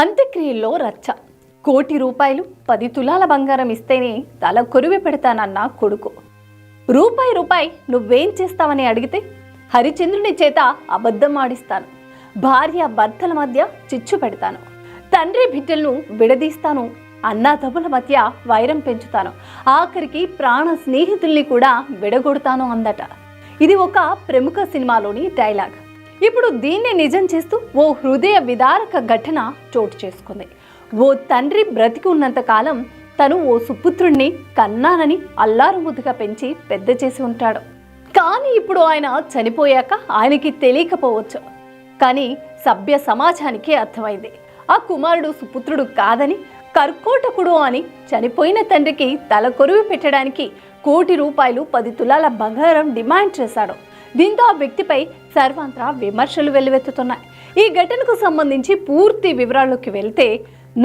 అంత్యక్రియల్లో రచ్చ. ₹1,00,00,000 10 తులాల బంగారం ఇస్తేనే తల కొరివి పెడతానన్న కొడుకు. రూపాయి నువ్వేం చేస్తావని అడిగితే హరిచంద్రుని చేత అబద్ధం ఆడిస్తాను, భార్య భర్తల మధ్య చిచ్చు పెడతాను, తండ్రి బిడ్డలను విడదీస్తాను, అన్నాతమ్ముల మధ్య వైరం పెంచుతాను, ఆఖరికి ప్రాణ స్నేహితుల్ని కూడా విడగొడతాను అందట. ఇది ఒక ప్రముఖ సినిమాలోని డైలాగ్. ఇప్పుడు దీన్ని నిజం చేస్తూ ఓ హృదయ విదారక ఘటన చోటు చేసుకుంది. ఓ తండ్రి బ్రతికి ఉన్నంత కాలం తను ఓ సుపుత్రుణ్ణి కన్నానని అల్లారు ముద్దుగా పెంచి పెద్ద చేసి ఉంటాడు. కానీ ఇప్పుడు ఆయన చనిపోయాక ఆయనకి తెలియకపోవచ్చు, కానీ సభ్య సమాజానికి అర్థమైంది. ఆ కుమారుడు సుపుత్రుడు కాదని, కర్కోటకుడు అని చనిపోయిన తండ్రికి తల కొరివి పెట్టడానికి ₹1,00,00,000 10 తులాల బంగారం డిమాండ్ చేశాడు. దీంతో ఆ వ్యక్తిపై సర్వత్రా విమర్శలు వెల్లువెత్తుతున్నాయి. ఈ ఘటనకు సంబంధించి పూర్తి వివరాల్లోకి వెళ్తే,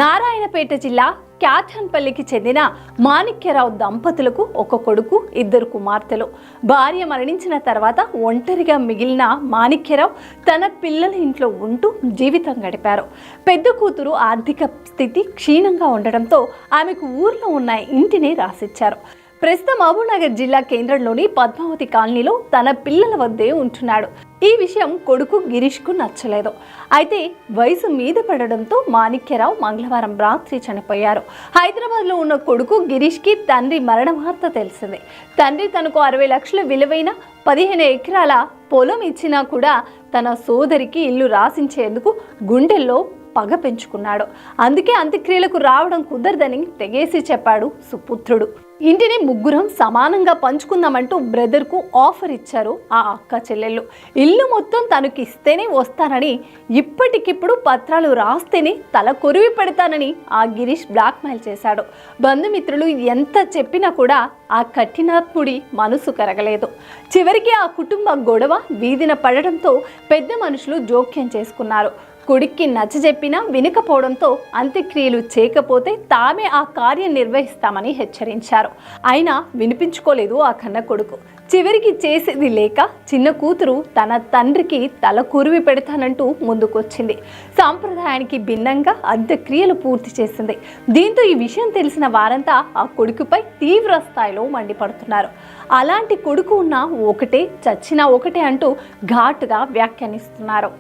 నారాయణపేట జిల్లా క్యాథన్పల్లికి చెందిన మాణిక్యరావు దంపతులకు ఒక కొడుకు, 2 కుమార్తెలు. భార్య మరణించిన తర్వాత ఒంటరిగా మిగిలిన మాణిక్యరావు తన పిల్లల ఇంట్లో ఉంటూ జీవితం గడిపారు. పెద్ద కూతురు ఆర్థిక స్థితి క్షీణంగా ఉండడంతో ఆమెకు ఊర్లో ఉన్న ఇంటిని రాసిచ్చారు. ప్రస్తుతం మహబూబ్నగర్ జిల్లా కేంద్రంలోని పద్మావతి కాలనీలో తన పిల్లల వద్దే ఉంటున్నాడు. ఈ విషయం కొడుకు గిరీష్కు నచ్చలేదు. అయితే వయసు మీద పడడంతో మాణిక్యరావు మంగళవారం రాత్రి చనిపోయారు. హైదరాబాద్లో ఉన్న కొడుకు గిరీష్కి తండ్రి మరణ వార్త తెలిసింది. తండ్రి తనకు 60 లక్షల విలువైన 15 ఎకరాల పొలం ఇచ్చినా కూడా తన సోదరికి ఇల్లు రాసించేందుకు గుండెల్లో పగ పెంచుకున్నాడు. అందుకే అంత్యక్రియలకు రావడం కుదరదని తెగేసి చెప్పాడు సుపుత్రుడు. ఇంటిని ముగ్గురం సమానంగా పంచుకుందామంటూ బ్రదర్కు ఆఫర్ ఇచ్చారు ఆ అక్క చెల్లెళ్ళు. ఇల్లు మొత్తం తనకి ఇస్తేనే వస్తానని, ఇప్పటికిప్పుడు పత్రాలు రాస్తేనే తల కొరివి పెడతానని ఆ గిరీష్ బ్లాక్మెయిల్ చేశాడు. బంధుమిత్రులు ఎంత చెప్పినా కూడా ఆ కఠినాత్ముడి మనసు కరగలేదు. చివరికి ఆ కుటుంబ గొడవ వీధిన పడడంతో పెద్ద మనుషులు జోక్యం చేసుకున్నారు. కొడుక్కి నచ్చజెప్పినా వినకపోవడంతో అంత్యక్రియలు చేయకపోతే తామే ఆ కార్యం నిర్వహిస్తామని హెచ్చరించారు. అయినా వినిపించుకోలేదు ఆ కన్న కొడుకు. చివరికి చేసేది లేక చిన్న కూతురు తన తండ్రికి తల కొరివి పెడతానంటూ ముందుకొచ్చింది. సాంప్రదాయానికి భిన్నంగా అంత్యక్రియలు పూర్తి చేసింది. దీంతో ఈ విషయం తెలిసిన వారంతా ఆ కొడుకుపై తీవ్ర స్థాయిలో మండిపడుతున్నారు. అలాంటి కొడుకు ఉన్నా ఒకటే, చచ్చినా ఒకటే అంటూ ఘాటుగా వ్యాఖ్యానిస్తున్నారు.